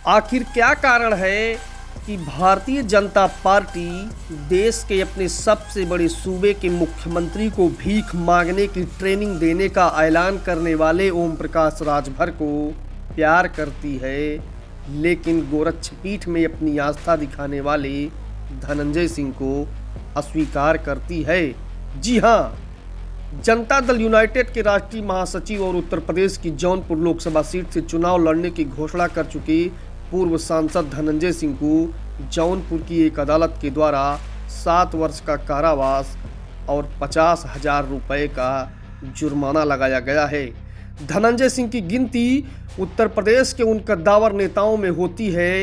आखिर क्या कारण है कि भारतीय जनता पार्टी देश के अपने सबसे बड़े सूबे के मुख्यमंत्री को भीख मांगने की ट्रेनिंग देने का ऐलान करने वाले ओम प्रकाश राजभर को प्यार करती है, लेकिन गोरक्षपीठ में अपनी आस्था दिखाने वाले धनंजय सिंह को अस्वीकार करती है? जी हाँ, जनता दल यूनाइटेड के राष्ट्रीय महासचिव और उत्तर प्रदेश की जौनपुर लोकसभा सीट से चुनाव लड़ने की घोषणा कर चुके पूर्व सांसद धनंजय सिंह को जौनपुर की एक अदालत के द्वारा 7 वर्ष का कारावास और 50,000 रुपये का जुर्माना लगाया गया है। धनंजय सिंह की गिनती उत्तर प्रदेश के उन कद्दावर नेताओं में होती है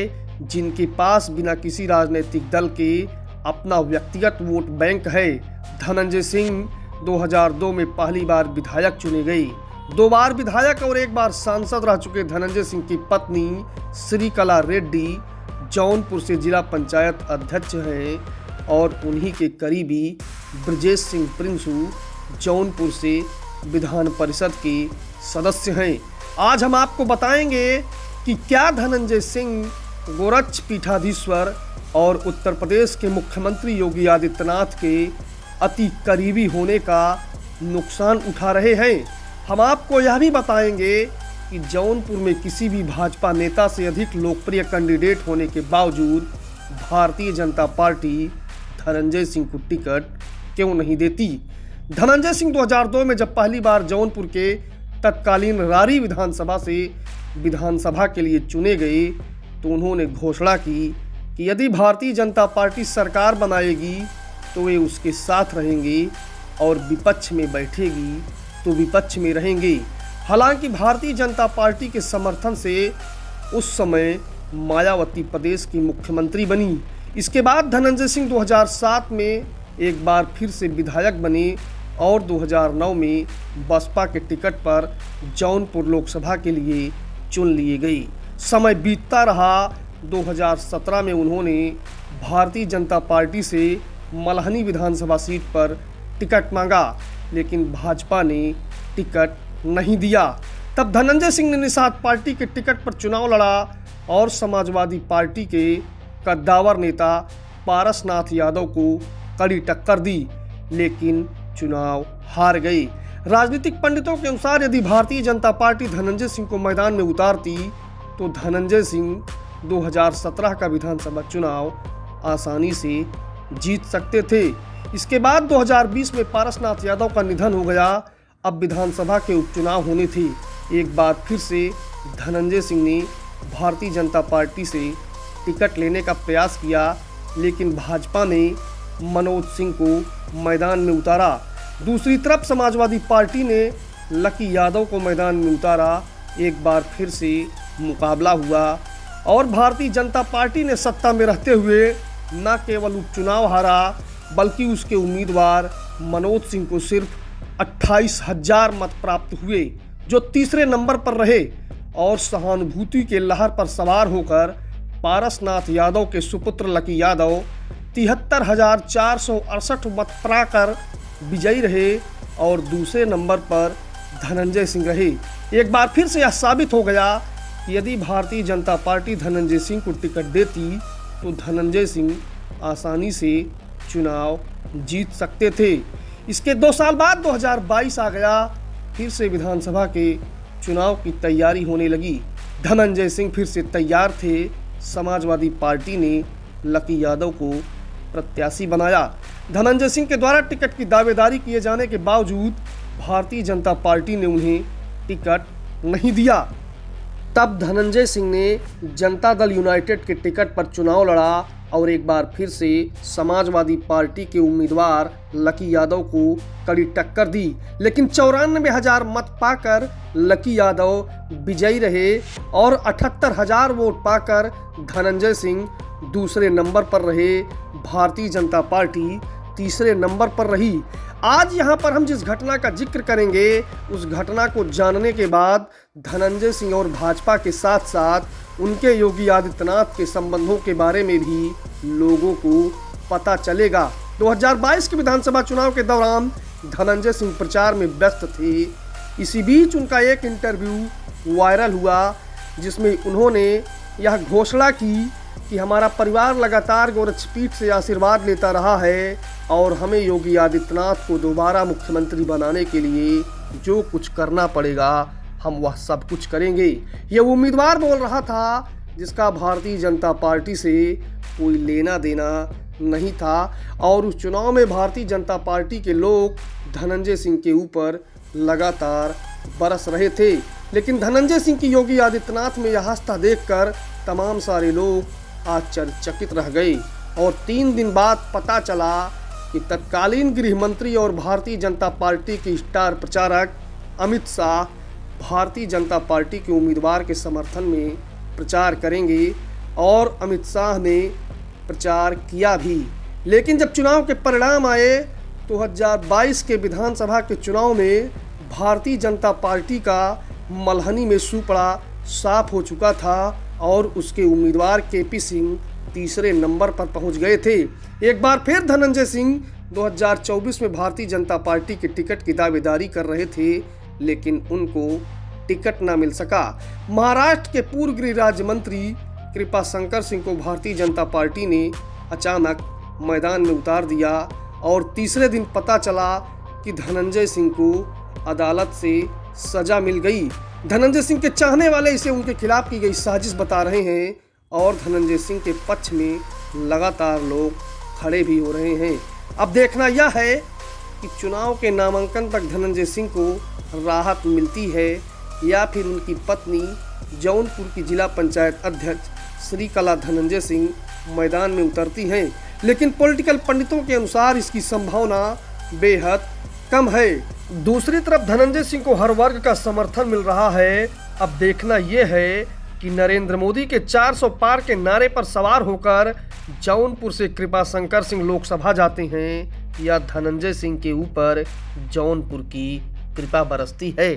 जिनके पास बिना किसी राजनीतिक दल के अपना व्यक्तिगत वोट बैंक है। धनंजय सिंह 2002 में पहली बार विधायक चुने गए। 2 बार विधायक और 1 बार सांसद रह चुके धनंजय सिंह की पत्नी श्रीकला रेड्डी जौनपुर से जिला पंचायत अध्यक्ष हैं और उन्हीं के करीबी ब्रजेश सिंह प्रिंसू जौनपुर से विधान परिषद के सदस्य हैं। आज हम आपको बताएंगे कि क्या धनंजय सिंह गोरक्ष पीठाधीश्वर और उत्तर प्रदेश के मुख्यमंत्री योगी आदित्यनाथ के अति करीबी होने का नुकसान उठा रहे हैं। हम आपको यह भी बताएंगे कि जौनपुर में किसी भी भाजपा नेता से अधिक लोकप्रिय कैंडिडेट होने के बावजूद भारतीय जनता पार्टी धनंजय सिंह को टिकट क्यों नहीं देती। धनंजय सिंह 2002 में जब पहली बार जौनपुर के तत्कालीन रारी विधानसभा से विधानसभा के लिए चुने गए तो उन्होंने घोषणा की कि यदि भारतीय जनता पार्टी सरकार बनाएगी तो वे उसके साथ रहेंगे और विपक्ष में बैठेगी तो विपक्ष में रहेंगे। हालांकि भारतीय जनता पार्टी के समर्थन से उस समय मायावती प्रदेश की मुख्यमंत्री बनी। इसके बाद धनंजय सिंह 2007 में एक बार फिर से विधायक बने और 2009 में बसपा के टिकट पर जौनपुर लोकसभा के लिए चुन लिए गए। समय बीतता रहा। 2017 में उन्होंने भारतीय जनता पार्टी से मल्हनी विधानसभा सीट पर टिकट मांगा, लेकिन भाजपा ने टिकट नहीं दिया। तब धनंजय सिंह ने निषाद पार्टी के टिकट पर चुनाव लड़ा और समाजवादी पार्टी के कद्दावर नेता पारसनाथ यादव को कड़ी टक्कर दी, लेकिन चुनाव हार गए। राजनीतिक पंडितों के अनुसार यदि भारतीय जनता पार्टी धनंजय सिंह को मैदान में उतारती तो धनंजय सिंह 2017 का विधानसभा चुनाव आसानी से जीत सकते थे। इसके बाद 2020 में पारसनाथ यादव का निधन हो गया। अब विधानसभा के उपचुनाव होने थे। एक बार फिर से धनंजय सिंह ने भारतीय जनता पार्टी से टिकट लेने का प्रयास किया, लेकिन भाजपा ने मनोज सिंह को मैदान में उतारा। दूसरी तरफ समाजवादी पार्टी ने लकी यादव को मैदान में उतारा। एक बार फिर से मुकाबला हुआ और भारतीय जनता पार्टी ने सत्ता में रहते हुए न केवल उपचुनाव हारा बल्कि उसके उम्मीदवार मनोज सिंह को सिर्फ 28,000 मत प्राप्त हुए, जो तीसरे नंबर पर रहे। और सहानुभूति के लहर पर सवार होकर पारसनाथ यादव के सुपुत्र लकी यादव 73,468 मत पाकर विजयी रहे और दूसरे नंबर पर धनंजय सिंह रहे। एक बार फिर से यह साबित हो गया कि यदि भारतीय जनता पार्टी धनंजय सिंह को टिकट देती तो धनंजय सिंह आसानी से चुनाव जीत सकते थे। इसके 2 साल बाद 2022 आ गया। फिर से विधानसभा के चुनाव की तैयारी होने लगी। धनंजय सिंह फिर से तैयार थे। समाजवादी पार्टी ने लकी यादव को प्रत्याशी बनाया। धनंजय सिंह के द्वारा टिकट की दावेदारी किए जाने के बावजूद भारतीय जनता पार्टी ने उन्हें टिकट नहीं दिया। तब धनंजय सिंह ने जनता दल यूनाइटेड के टिकट पर चुनाव लड़ा और एक बार फिर से समाजवादी पार्टी के उम्मीदवार लकी यादव को कड़ी टक्कर दी, लेकिन 94,000 मत पाकर लकी यादव विजयी रहे और 78,000 वोट पाकर धनंजय सिंह दूसरे नंबर पर रहे। भारतीय जनता पार्टी तीसरे नंबर पर रही। आज यहाँ पर हम जिस घटना का जिक्र करेंगे उस घटना को जानने के बाद धनंजय सिंह और भाजपा के साथ साथ उनके योगी आदित्यनाथ के संबंधों के बारे में भी लोगों को पता चलेगा। 2022 के विधानसभा चुनाव के दौरान धनंजय सिंह प्रचार में व्यस्त थे। इसी बीच उनका एक इंटरव्यू वायरल हुआ जिसमें उन्होंने यह घोषणा की कि हमारा परिवार लगातार गोरक्षपीठ से आशीर्वाद लेता रहा है और हमें योगी आदित्यनाथ को दोबारा मुख्यमंत्री बनाने के लिए जो कुछ करना पड़ेगा हम वह सब कुछ करेंगे। यह उम्मीदवार बोल रहा था जिसका भारतीय जनता पार्टी से कोई लेना देना नहीं था और उस चुनाव में भारतीय जनता पार्टी के लोग धनंजय सिंह के ऊपर लगातार बरस रहे थे। लेकिन धनंजय सिंह की योगी आदित्यनाथ में यह आस्था देखकर तमाम सारे लोग आश्चर्यचकित रह गए और 3 दिन बाद पता चला कि तत्कालीन गृह मंत्री और भारतीय जनता पार्टी के स्टार प्रचारक अमित शाह भारतीय जनता पार्टी के उम्मीदवार के समर्थन में प्रचार करेंगे और अमित शाह ने प्रचार किया भी। लेकिन जब चुनाव के परिणाम आए तो 2022 के विधानसभा के चुनाव में भारतीय जनता पार्टी का मल्हनी में सुपड़ा साफ हो चुका था और उसके उम्मीदवार केपी सिंह तीसरे नंबर पर पहुंच गए थे। एक बार फिर धनंजय सिंह 2024 में भारतीय जनता पार्टी के टिकट की दावेदारी कर रहे थे लेकिन उनको टिकट ना मिल सका। महाराष्ट्र के पूर्व गृह राज्य मंत्री कृपा शंकर सिंह को भारतीय जनता पार्टी ने अचानक मैदान में उतार दिया और तीसरे दिन पता चला कि धनंजय सिंह को अदालत से सजा मिल गई। धनंजय सिंह के चाहने वाले इसे उनके खिलाफ की गई साजिश बता रहे हैं और धनंजय सिंह के पक्ष में लगातार लोग खड़े भी हो रहे हैं। अब देखना यह है कि चुनाव के नामांकन तक धनंजय सिंह को राहत मिलती है या फिर उनकी पत्नी जौनपुर की जिला पंचायत अध्यक्ष श्रीकला धनंजय सिंह मैदान में उतरती हैं। लेकिन पॉलिटिकल पंडितों के अनुसार इसकी संभावना बेहद कम है। दूसरी तरफ धनंजय सिंह को हर वर्ग का समर्थन मिल रहा है। अब देखना यह है कि नरेंद्र मोदी के 400 पार के नारे पर सवार होकर जौनपुर से कृपा शंकर सिंह लोकसभा जाते हैं या धनंजय सिंह के ऊपर जौनपुर की कृपा बरसती है।